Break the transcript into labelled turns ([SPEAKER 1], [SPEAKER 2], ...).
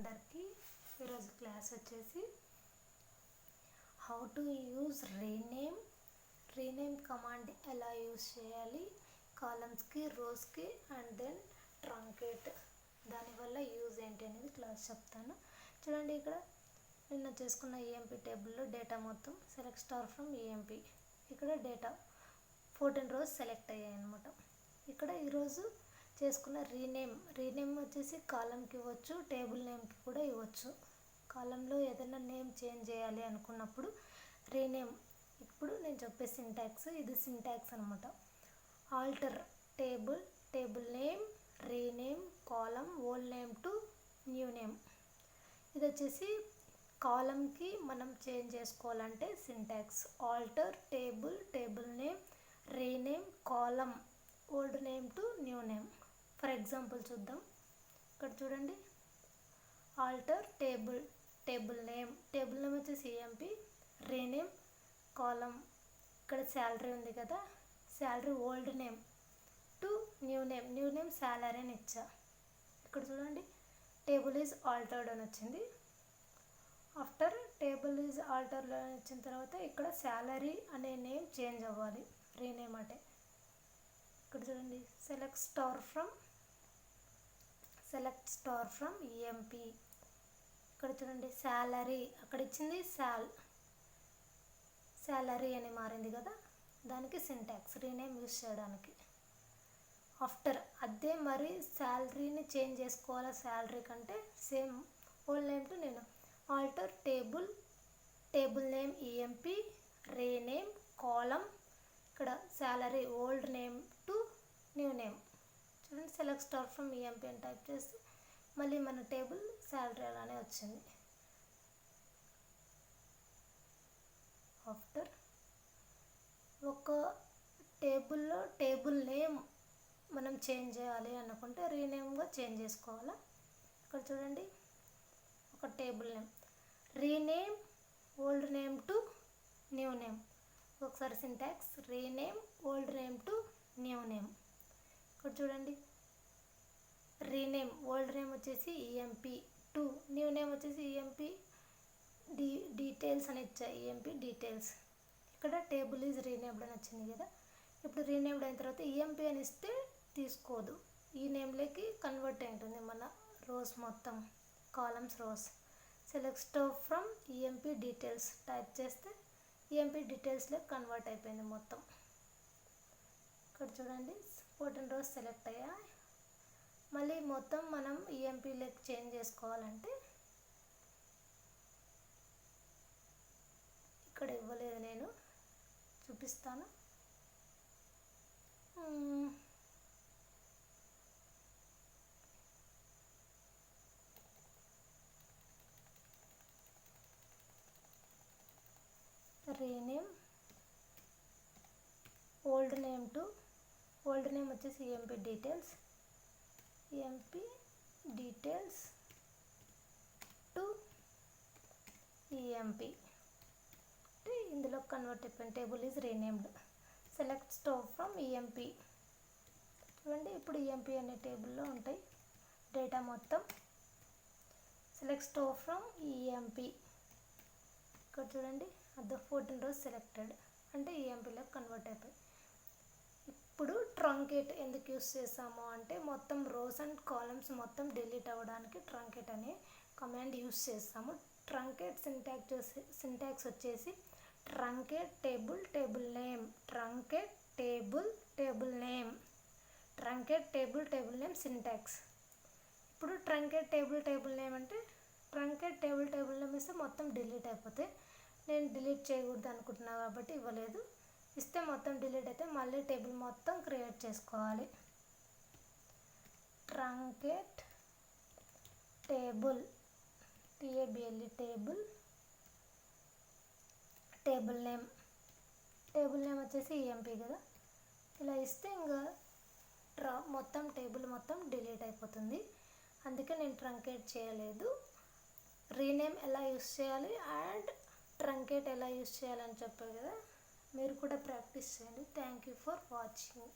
[SPEAKER 1] అందరికీ. ఈరోజు క్లాస్ వచ్చేసి how to use rename command ఎలా యూజ్ చేయాలి, కాలమ్స్కి, రోస్కి అండ్ దెన్ ట్రంకేట్ దానివల్ల యూజ్ ఏంటి అనేది క్లాస్ చెప్తాను. చూడండి, ఇక్కడ నిన్న చేసుకున్న ఈఎంపీ టేబుల్లో డేటా మొత్తం సెలెక్ట్ స్టార్ ఫ్రమ్ ఈఎంపీ, ఇక్కడ డేటా 14 రోస్ సెలెక్ట్ అయ్యాయి అన్నమాట. ఇక్కడ ఈరోజు చేసుకున్న రీనేమ్ వచ్చేసి కాలంకి ఇవ్వచ్చు, టేబుల్ నేమ్కి కూడా ఇవ్వచ్చు. కాలంలో ఏదైనా నేమ్ చేంజ్ చేయాలి అనుకున్నప్పుడు రీనేమ్. ఇప్పుడు నేను చెప్పే సింటాక్స్, ఇది సింటాక్స్ అనమాట. Alter table name, rename column old name to new name. ఇది వచ్చేసి కాలంకి మనం చేంజ్ చేసుకోవాలంటే syntax alter table name, rename column old name to new name. For example చూద్దాం. ఇక్కడ చూడండి, ఆల్టర్ టేబుల్ నేమ్ వచ్చేసి ఈఎంపీ, రీనేమ్ కాలం, ఇక్కడ శాలరీ ఉంది కదా, salary old name to new name salary అని ఇచ్చా. ఇక్కడ చూడండి, టేబుల్ ఈజ్ ఆల్టర్డ్ అని వచ్చింది. ఆఫ్టర్ టేబుల్ ఈజ్ ఆల్టర్డ్ అని వచ్చిన తర్వాత ఇక్కడ శాలరీ అనే నేమ్ చేంజ్ అవ్వాలి, రీనేమ్ అంటే. ఇక్కడ చూడండి, సెలెక్ట్ స్టార్ ఫ్రమ్ ఈఎంపీ. ఇక్కడ చూడండి, శాలరీ అక్కడ ఇచ్చింది శాలరీ అని మారింది కదా, దానికి సింటాక్స్ రీనేమ్ యూజ్ చేయడానికి. ఆఫ్టర్ అదే మరి శాలరీని చేంజ్ చేసుకోవాలా, శాలరీ కంటే సేమ్ ఓల్డ్ నేమ్ టు నేను alter table name EMP, rename column, ఇక్కడ salary old name to new name. చూడండి, సెలెక్ట్ స్టార్ ఫ్రమ్ ఈఎంపీ అని టైప్ చేస్తే మళ్ళీ మన టేబుల్ శాలరీ అలానే వచ్చింది. ఆఫ్టర్ ఒక టేబుల్లో టేబుల్ నేమ్ మనం చేంజ్ చేయాలి అనుకుంటే రీనేమ్గా చేంజ్ చేసుకోవాలా. ఇక్కడ చూడండి, ఒక table name rename old name to new name. ఒకసారి syntax rename old name to new name. ఇక్కడ చూడండి, రీనేమ్ ఓల్డ్ నేమ్ వచ్చేసి ఈఎంపీ టు న్యూ నేమ్ వచ్చేసి ఈఎంపీ డీటెయిల్స్ అని ఇచ్చా, ఈఎంపీ డీటెయిల్స్. ఇక్కడ టేబుల్ ఈజ్ రీనేమ్డ్ అని వచ్చింది కదా. ఇప్పుడు రీనేమ్డ్ అయిన తర్వాత ఈఎంపీ అని ఇస్తే తీసుకోదు, ఈ నేమ్లోకి కన్వర్ట్ అయి ఉంటుంది మన రోస్ మొత్తం, columns rows. Select star from EMP details type చేస్తే ఈఎంపీ డీటెయిల్స్లోకి కన్వర్ట్ అయిపోయింది మొత్తం. ఇక్కడ చూడండి, 14 రోస్ సెలెక్ట్ అయ్యా. మళ్ళీ మొత్తం మనం ఈఎంపీలోకి చేంజ్ చేసుకోవాలంటే ఇక్కడ ఇవ్వలేదు, నేను చూపిస్తాను. రీనేమ్ ఓల్డ్ నేమ్ వచ్చేసి ఈఎంపీ డీటెయిల్స్ టు ఈఎంపీ అంటే ఇందులో కన్వర్ట్ అయిపోయింది, table is renamed. Select star from EMP. చూడండి, ఇప్పుడు ఈఎంపీ అనే టేబుల్లో ఉంటాయి డేటా మొత్తం. Select star from EMP. ఇక్కడ చూడండి, అది 14 రోస్ సెలెక్టెడ్ అంటే ఈఎంపీలోకి కన్వర్ట్ అయిపోయి. ఇప్పుడు ట్రంకేట్ ఎందుకు యూస్ చేసాము అంటే మొత్తం రోస్ అండ్ కాలమ్స్ మొత్తం డిలీట్ అవ్వడానికి ట్రంకేట్ అనే కమాండ్ యూస్ చేస్తాము. ట్రంకేట్ సింటాక్స్ వచ్చేసి ట్రంకేట్ టేబుల్ నేమ్ సింటాక్స్. ఇప్పుడు ట్రంకేట్ టేబుల్ నేమ్ అంటే ట్రంకేట్ టేబుల్ నేమ్ ఇస్తే మొత్తం డిలీట్ అయిపోతే, నేను డిలీట్ చేయకూడదు అనుకుంటున్నా కాబట్టి ఇవ్వలేదు. ఇస్తే మొత్తం డిలీట్ అయితే మళ్ళీ టేబుల్ మొత్తం క్రియేట్ చేసుకోవాలి. ట్రంకేట్ టేబుల్ నేమ్ వచ్చేసి ఈఎంపీ కదా, ఇలా ఇస్తే ఇంకా మొత్తం టేబుల్ మొత్తం డిలీట్ అయిపోతుంది. అందుకే నేను ట్రంకేట్ చేయలేదు. రీనేమ్ ఎలా యూస్ చేయాలి అండ్ ట్రంకేట్ ఎలా యూస్ చేయాలని చెప్పారు కదా, మీరు కూడా ప్రాక్టీస్ చేయండి. Thank you for watching.